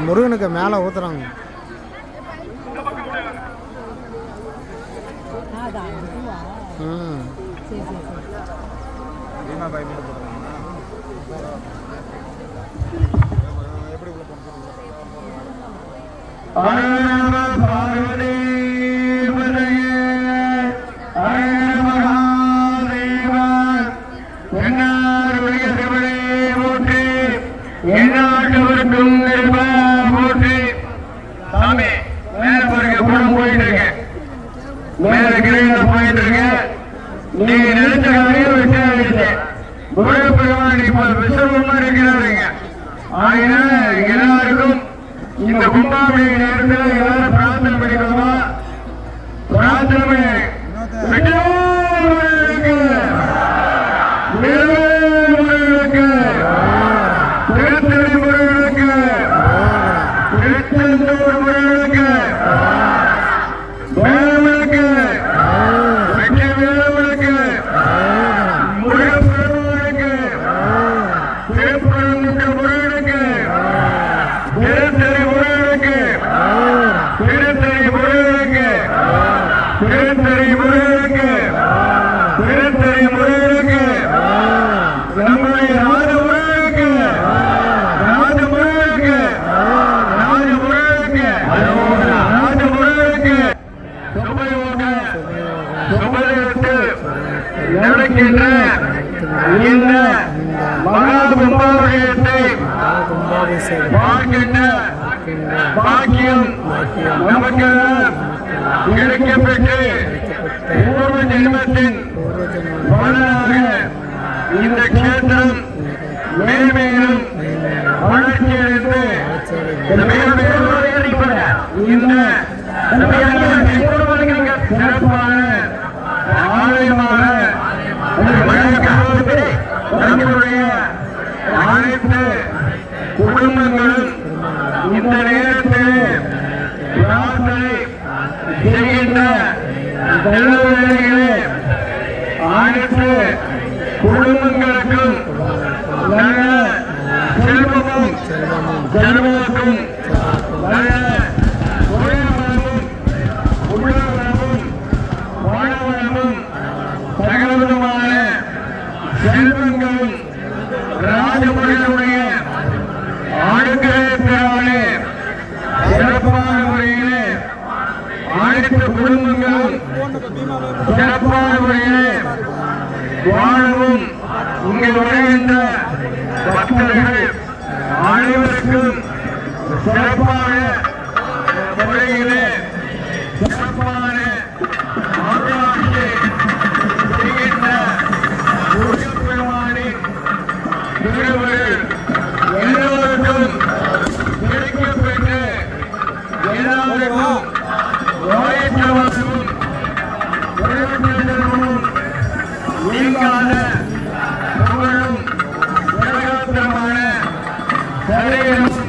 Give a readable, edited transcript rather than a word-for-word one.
முருகனுக்கு மேலே ஊற்றுறாங்க. எல்லாருக்கும் இந்த கும்பாபிஷேக நேரத்தில் எல்லாரும் பிரார்த்தனை பண்ணிக்கணுமா? பிரார்த்தனை நடக்கின்ற இந்த மகா கும்பாபிஷேகத்தை பார்க்கின்ற பாக்கியம் நமக்கு கிடைக்கப்பட்டு பூர்வ ஜென்மத்தின் பலனாக இந்த கேத்திரம் மேன்மேலும் வளர்ச்சியடைந்து இந்த சிறப்பான ஆலயமாக நம்முடைய அனைத்து குடும்பங்களும் இந்த நேரத்தில் பிரார்த்தனை செய்கின்ற நிலவரங்களை அனைத்து குடும்பங்களுக்கும் நல்ல செல்வமும் செல்வமும் நல்ல தொழில்வளமும் உள்ளவளமும் வாழ்வளமும் சகலவிதமான செல்வங்களும் ராஜமுறையுடைய ஆளுநர்களே சிறப்பான முறையிலே அனைத்து குடும்பங்களும் சிறப்பான முறையிலே வாழவும் இங்கு வருகின்ற பக்தர்கள் அனைவருக்கும் சிறப்பான முறையிலே சிறப்பான ஆராய்ச்சி செய்கின்ற முருகப்பெருமானின் திருவருள் எல்லோருக்கும் கிடைக்கப்பட்டு எல்லாருக்கும் நோயற்றவர்களும் நீங்காத புகழும் நிரந்தரமான சரீரம்